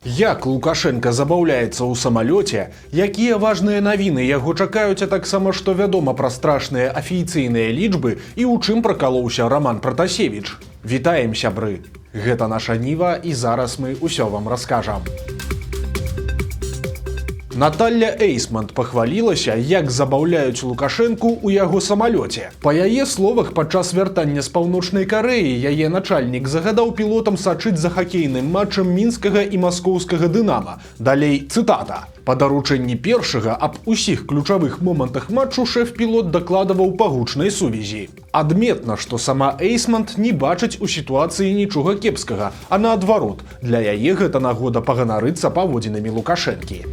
Як Лукашенко забаўляецца ў самалёце, якія важныя навіны яго чакаюць, а таксама што вядома пра страшныя афіцыйныя лічбы і ў чым пракалоўся Роман Пратасевіч. Вітаем, сябры! Гэта наша Ніва, і зараз мы ўсё вам раскажам. Наталля Эйсмонт пахвалілася, як забаўляюць Лукашэнку ў яго самалёце. Па яе словах, падчас вяртання з Паўночнай Карэі яе начальнік загадаў пілотам сачыць за хакейным матчам мінскага і маскоўскага «Дынама». Далей цытата. Па даручэнні першага аб усіх ключавых момантах матчу шэф-пілот дакладваў па гучнай сувязі. Адметна, што сама Эйсмонт не бачыць у сітуацыі нічога кепскага, а наадварот, для яе гэта нагода паганарыцца паводзінамі Лукашэнкі.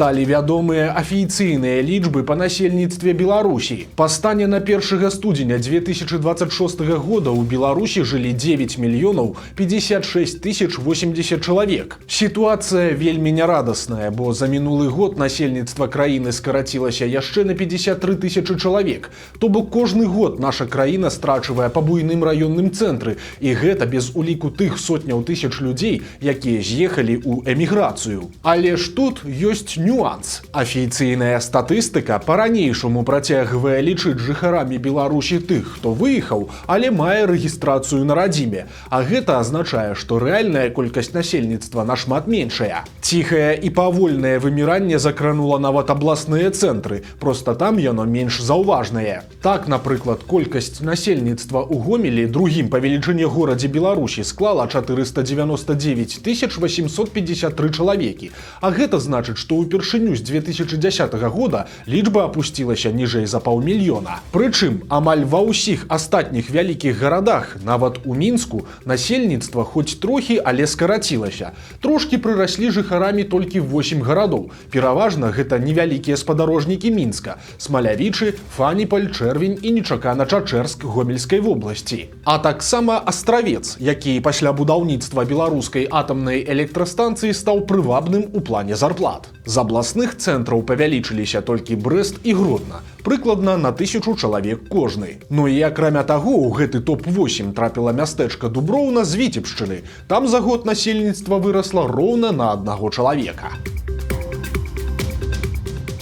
Сталі вядомыя афіцыйныя лічбы па насельніцтве Беларусі. Па стане на 1 студзеня 2026 года ў Беларусі жылі 9 мільёнаў 56 тысяч 80 чалавек. Сітуацыя вельмі нярадасная, бо за мінулы год насельніцтва краіны скарацілася яшчэ на 53 тысячы чалавек. То бок кожны год наша краіна страчвае па буйным раённым цэнтры, і гэта без уліку тых сотняў тысяч людзей, якія з'ехалі ў эміграцыю. Але ж тут ёсць нюанс. Афіцыйная статыстыка па-ранейшаму працягвае лічыць жыхарамі Беларусі тых, хто выехаў, але мае рэгістрацыю на радзіме. А гэта азначае, што рэальная колькасць насельніцтва нашмат меншая. Ціхае і павольнае выміранне закранула нават абласныя цэнтры, проста там яно менш заўважнае. Так, напрыклад, колькасць насельніцтва ў Гомелі, другім па велічыні горадзе Беларусі, склала 499 853 чалавекі. А гэта значыць, што упершыню з 2010 года лічба апусцілася ніжэй за паўмільёна. Прычым, амаль ва ўсіх астатніх вялікіх гарадах, нават у Мінску, насельніцтва хоць трохі, але скарацілася. Трошкі прыраслі жыхарамі толькі 8 гарадоў. Пераважна гэта невялікія спадарожнікі Мінска: Смалявічы, Фаніпаль, Чэрвень і нечакана Чачэрск Гомельскай вобласці. А таксама Астравец, які пасля будаўніцтва беларускай атамнай электрастанцыі стаў прывабным у плане зарплат. З абласных цэнтраў павялічыліся толькі Брэст і Гродна, прыкладна на 1000 чалавек кожны. Ну і акрамя таго, у гэты топ-8 трапіла мястэчка Дуброўна з Віцебшчыны. Там за год насельніцтва вырасла роўна на аднаго чалавека.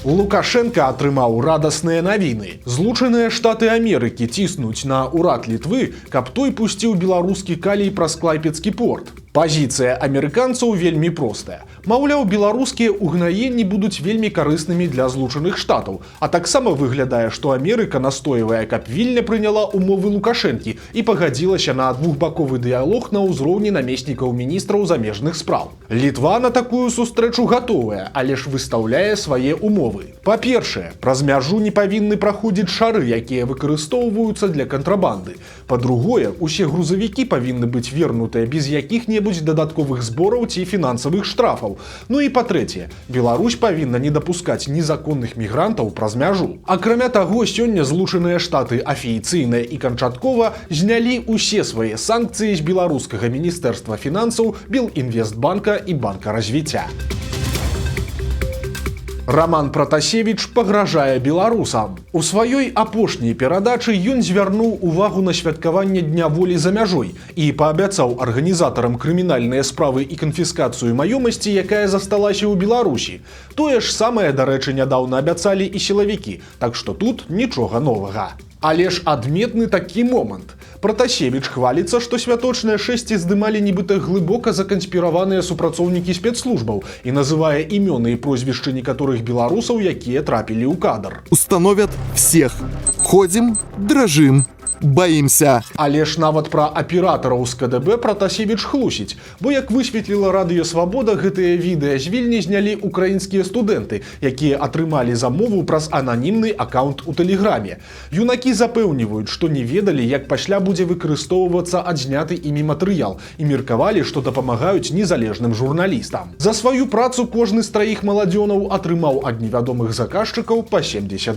Лукашенко атрымаў радасныя навіны. Злучаныя Штаты Амерыкі ціснуць на ўрад Літвы, каб той пусціў беларускі калій праз Клайпедскі порт. Пазіцыя амерыканцаў вельмі простая. Маўляў, беларускія угнаенні будуць вельмі карыснымі для Злучаных Штатаў, а таксама выглядае, што Амерыка настойвае, каб Вільня прыняла умовы Лукашэнкі і пагадзілася на двухбаковы дыялог на ўзроўні намеснікаў міністраў замежных спраў. Літва на такую сустрэчу гатовая, але ж выстаўляе свае умовы. Па-першае, праз мяжу не павінны праходзіць шары, якія выкарыстоўваюцца для кантрабанды. Па-другое, усе грузавікі павінны быць вернутыя без якіх-небудзь дадатковых збораў ці фінансавых штрафаў. Ну і па-трэцяе, Беларусь павінна не дапускаць незаконных мігрантаў праз мяжу. Акрамя таго, сёння Злучаныя Штаты афіцыйна і канчаткова знялі ўсе свае санкцыі з беларускага міністэрства фінансаў, Белінвестбанка і Банка развіцця. Роман Пратасевіч пагражае беларусам. У сваёй апошняй перадачы ён звярнуў увагу на святкаванне Дня волі за мяжой і паабяцаў арганізатарам крымінальныя справы і канфіскацыю маёмасці, якая засталася ў Беларусі. Тое ж самае, дарэчы, нядаўна абяцалі і сілавікі, так што тут нічога новага. Але ж адметны такі момант. Пратасевіч хваліцца, што святочнае шэсце здымалі нібыта глыбока заканспіраваныя супрацоўнікі спецслужбаў і называе імёны і прозвішчы некаторых беларусаў, якія трапілі ў кадр. Установят всех. Ходим, дрожим. Боимся. Але ж нават пра аператараў з КДБ Пратасевіч хлусіць, бо, як высветліла Радыё Свабода, гэтыя відэа з Вільні знялі украінскія студэнты, якія атрымалі замову праз ананімны акаунт у Тэлеграме. Юнакі запэўніваюць, што не ведалі, як пасля будзе выкарыстоўвацца адзняты імі матэрыял, і меркавалі, што дапамагаюць незалежным журналістам. За сваю працу кожны з траіх маладзёнаў атрымаў ад невядомых заказчыкаў па $70.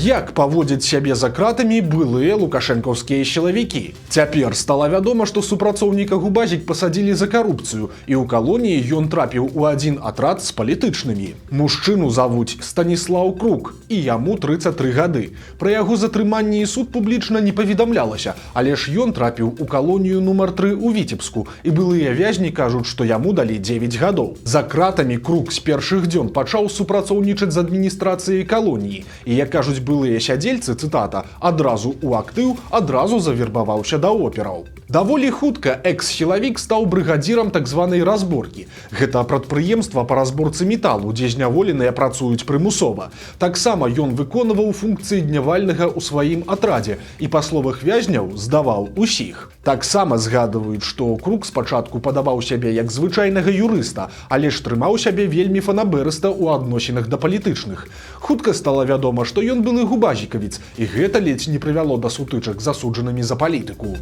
Як паводзяць сябе за кратамі былыя лукашэнкаўскія сілавікі? Цяпер стала вядома, што супрацоўніка Губазік пасадзілі за карупцыю, і ў калоніі ён трапіў у адзін атрад з палітычнымі. Мужчыну завуць Станіслаў Крук, і яму 33 гады. Пра яго затрыманне і суд публічна не паведамлялася, але ж ён трапіў у калонію нумар 3 у Віцебску, і былыя вязні кажуць, што яму далі 9 гадоў. За кратамі Крук з першых дзён пачаў супрацоўнічаць з адміністрацыяй калоніі, і, як кажуць былыя сядзельцы, цытата, адразу ў актыў, адразу завербаваўся да операў. Даволі хутка экс-сілавік стаў брыгадзірам так званай разборкі. Гэта прадпрыемства па разборцы металу, дзе зняволеныя працуюць прымусова. Таксама ён выконваў функцыі днявальнага ў сваім атрадзе і, па словах вязняў, здаваў усіх. Таксама згадваюць, што Крук спачатку падаваў сябе як звычайнага юрыста, але ж трымаў сябе вельмі фанабэрыста ў адносінах да палітычных. Хутка стала вядома, што ён былы губазікавец, і гэта ледзь не прывяло да сутычак з засуджанымі за палітыку.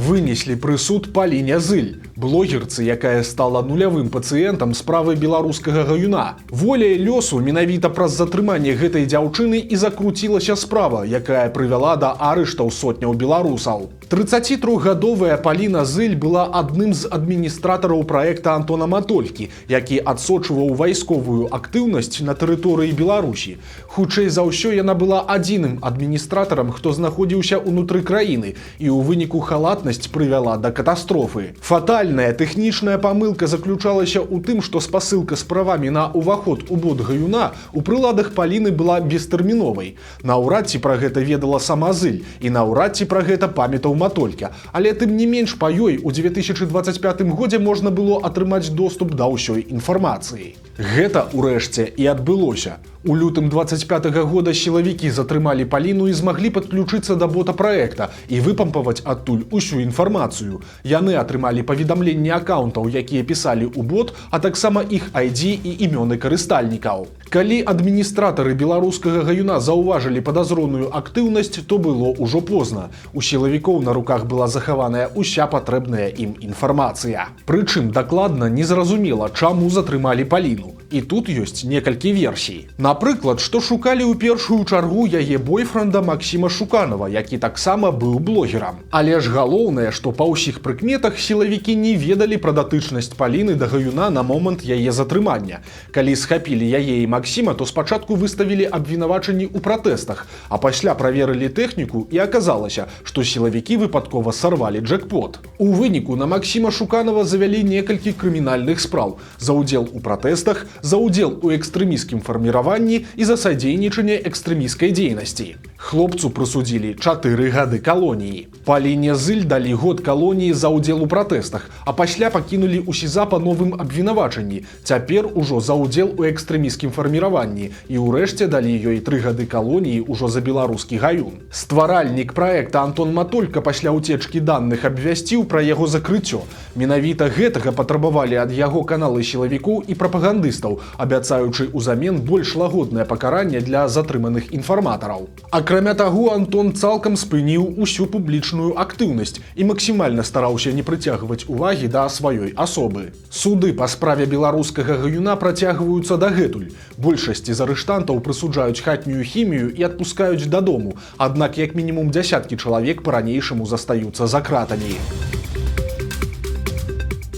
Вынеслі прысуд Паліне Зыль, блогерцы, якая стала нулявым пацыентам справы беларускага гаюна. Воляй лёсу менавіта праз затрыманне гэтай дзяўчыны і закруцілася справа, якая прывяла да арыштаў сотняў беларусаў. 33гадовая Паліна Зыль была адным з адміністратараў праекта Антона Матолькі, які адсочваў вайсковую актыўнасць на тэрыторыі Беларусі. Хутчэй за ўсё, яна была адзіным адміністратарам, хто знаходзіўся ўнутры краіны, і ў выніку халатнасць прывяла да катастрофы. Фатальная тэхнічная памылка заключалася ў тым, што спасылка з правамі на ўваход у бот гаюна у прыладах Паліны была бестэрміновай. Наўрад ці пра гэта ведала сама Зыль, і наўрад ці пра гэта памятаў Матолька, але тым не менш па ёй у 2025 годзе можна было атрымаць доступ да ўсёй інфармацыі. Гэта, урэшце, і адбылося. У лютым 25-го года сілавікі затрымалі Паліну і змаглі падключыцца да бота праекта і выпампаваць адтуль усю інфармацыю. Яны атрымалі паведамленні акаунтаў, якія пісалі ў бот, а таксама іх ID і імёны карыстальнікаў. Калі адміністратары беларускага гаюна заўважылі падазроную актыўнасць, то было ўжо позна. У сілавікоў на руках была захаваная ўся патрэбная ім інфармацыя. Прычым дакладна незразумела, чаму затрымалі Паліну. І тут ёсць некалькі версій. Напрыклад, што шукалі ў першую чаргу яе бойфрэнда Максіма Шуканова, які таксама быў блогерам. Але ж галоўнае, што па ўсіх прыкметах сілавікі не ведалі пра датычнасць Паліны да гаюна на момант яе затрымання. Калі схапілі яе і Максіма, то спачатку выставілі абвінавачанні ў пратэстах, а пасля праверылі тэхніку і аказалася, што сілавікі выпадкова сарвалі джекпот. У выніку на Максіма Шуканова завялі некалькі крымінальных спраў за ўдзел у пратэстах, за ўдзел у экстрэміскім фарміраванні і за садзейнічанне экстрэміскай дзейнасці. Хлопцу прысудзілі 4 гады калоніі. Паліне Зыль далі год калоніі за ўдзел у пратэстах, а пасля пакінулі ў СІЗА па новым абвінавачанні. Цяпер ужо за ўдзел у экстрэміскім фарміраванні і ўрэшце далі ёй 3 гады калоніі ўжо за беларускі гаюн. Стваральнік праекта Антон Матолька пасля ўцечкі даных абвясціў пра яго закрыццё. Менавіта гэтага патрабавалі ад яго каналы сілавікоў і прапагандыстаў, абяцаючы ўзамен больш лагоднае пакаранне для затрыманых інфарматараў. Акрамя таго, Антон цалкам спыніў усю публічную актыўнасць і максімальна стараўся не прыцягваць увагі да сваёй асобы. Суды па справе беларускага гаюна працягваюцца дагэтуль. Большасці з арыштантаў прысуджаюць хатнюю хімію і адпускаюць дадому, аднак як мінімум дзясяткі чалавек па-ранейшаму застаюцца за кратамі.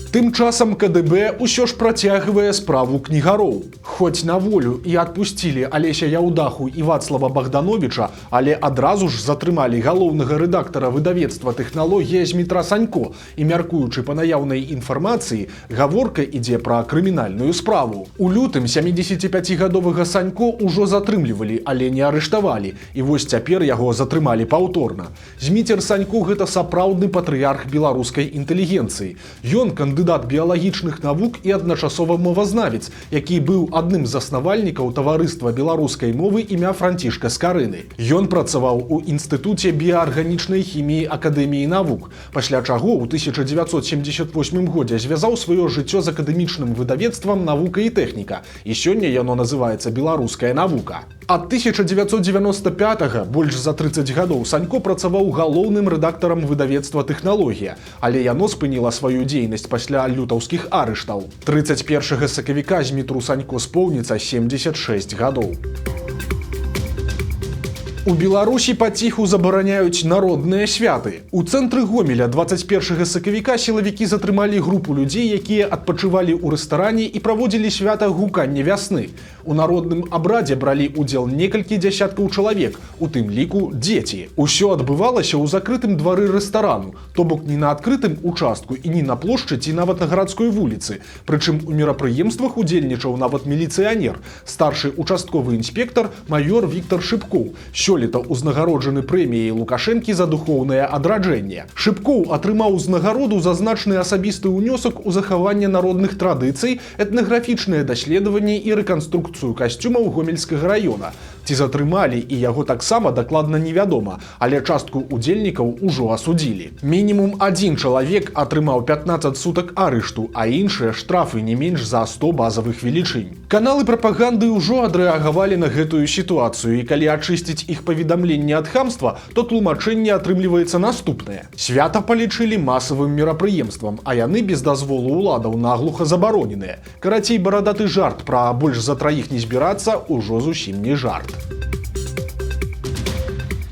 Тым часам КДБ ўсё ж працягвае справу кнігароў. Хоць на волю і адпусцілі Алеся Яўдаху і Вацлава Богдановича, але адразу ж затрымалі галоўнага рэдактара выдавецтва «Тэхналогія» Змітра Санько, і, мяркуючы па наяўнай інфармацыі, гаворка ідзе пра крымінальную справу. У лютым 75гадовага Санько ўжо затрымлівалі, але не арыштавалі, і вось цяпер яго затрымалі паўторна. Зміцер Санько – гэта сапраўдны патрыярх беларускай інтэлігенцыі. Ён кандыдат біялагічных навук і адначасова мовазнавец, які быў адным з заснавальнікаў таварыства беларускай мовы імя Францішка Скарыны. Ён працаваў у інстытуце біяарганічнай хіміі Акадэміі навук, пасля чаго ў 1978 годзе звязаў сваё жыццё з акадэмічным выдавецтвам «Навука і тэхніка», і сёння яно называецца «Беларуская навука». Ад 1995-го, больш за 30 гадоў, Санько працаваў галоўным рэдактарам выдавецтва «Тэхналогія», але яно спыніла сваю дзейнасць пасля лютаўскіх арыштаў. 31 сакавіка Змітру Санько споўніцца 76 гадоў. У Беларусі паціху забараняюць народныя святы. У цэнтры Гомеля 21 сакавіка сілавікі затрымалі групу людзей, якія адпачывалі ў рэстаране і праводзілі свята гукання вясны. У народным абрадзе бралі ўдзел некалькі дзясяткаў чалавек, у тым ліку дзеці. Усё адбывалася ў закрытым двары рэстарану, то бок не на адкрытым участку і не на плошчы ці нават на гарадской вуліцы. Прычым у мерапрыемствах удзельнічаў нават міліцыянер, старшы участковы інспектар майор Віктор Шыпкоў, сёлета узнагароджаны прэміяй Лукашэнкі за духоўнае адраджэнне. Шыпкоў атрымаў узнагароду за значны асабісты ўнёсак у захаванне народных традыцый, этнаграфічнае даследаванне і рэканструкцыю касцюмаў Гомельскага раёна. Ці затрымалі і яго таксама дакладна невядома, але частку удзельнікаў ужо асудзілі. Мінімум адзін чалавек атрымаў 15 сутак арышту, а іншыя штрафы не менш за 100 базавых велічынь. Каналы прапаганды ўжо адрэагавалі на гэтую сітуацыю, і калі ачысціць іх паведамленне ад хамства, то тлумачэнне атрымліваецца наступнае. Свята палічылі масавым мерапрыемствам, а яны без дазволу ўладаў наглуха забароненыя. Карацей, барадаты жарт пра больш за траіх не збірацца ўжо зусім не жарт.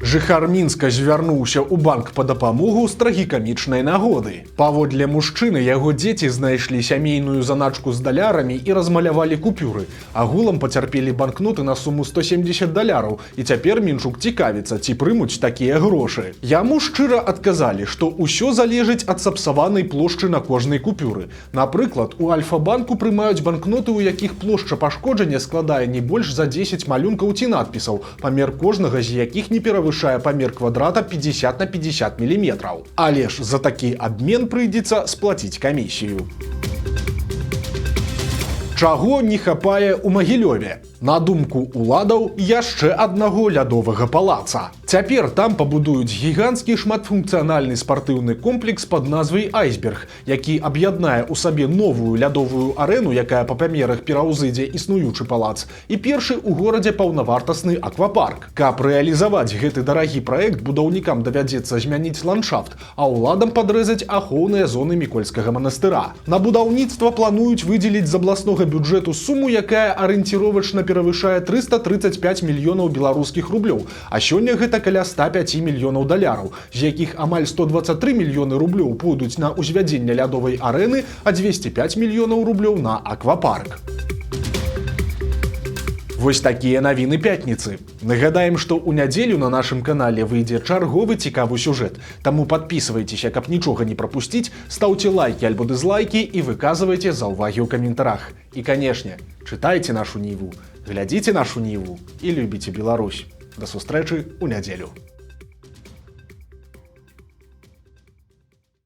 Жыхар Мінска звярнуўся ў банк па дапамогу з трагікамічнай нагоды. Паводле мужчыны, яго дзеці знайшлі сямейную заначку з далярамі і размалявалі купюры. Агулам пацярпелі банкноты на суму $170, і цяпер Мінчук цікавіцца, ці прымуць такія грошы. Яму шчыра адказалі, што ўсё залежыць ад сапсаванай плошчы на кожнай купюры. Напрыклад, у Альфа-банку прымаюць банкноты, у якіх плошча пашкоджання складае не больш за 10 малюнкаў ці надпісаў, памер кожнага з якіх не перавышае памер квадрата 50 на 50 мм. Але ж за такі абмен прыйдзецца сплаціць камісію. Чаго не хапае ў Магілёве? На думку уладаў, яшчэ аднаго лядовага палаца. Цяпер там пабудуюць гіганцкі шматфункцыянальны спартыўны комплекс пад назвай «Айсберг», які аб'яднае ў сабе новую лядовую арэну, якая па памерах пераўзыдзе існуючы палац, і першы ў горадзе паўнавартасны аквапарк. Каб рэалізаваць гэты дарагі праект, будаўнікам давядзецца змяніць ландшафт, а ўладам падрэзаць ахоўныя зоны Мікольскага манастыра. На будаўніцтва плануюць выдзеліць з абласнога бюджэту суму, якая арыенціровачна перавышае 335 мільёнаў беларускіх рублёў, а сёння гэта каля 105 мільёнаў даляраў, з якіх амаль 123 мільёны рублёў пойдуць на ўзвядзенне лядовай арэны, а 205 мільёнаў рублёў на аквапарк. Вось такія навіны пятніцы. Нагадаем, што ў нядзелю на нашым канале выйдзе чарговы цікавы сюжэт. Таму падпісвайцеся, каб нічога не прапусціць, стаўце лайкі альбо дызлайкі і выказвайце заўвагі ў каментарах. І, канешне, чытайце нашу Ніву, глядзіце нашу Ніву і любіце Беларусь. Да сустрэчы ў нядзелю.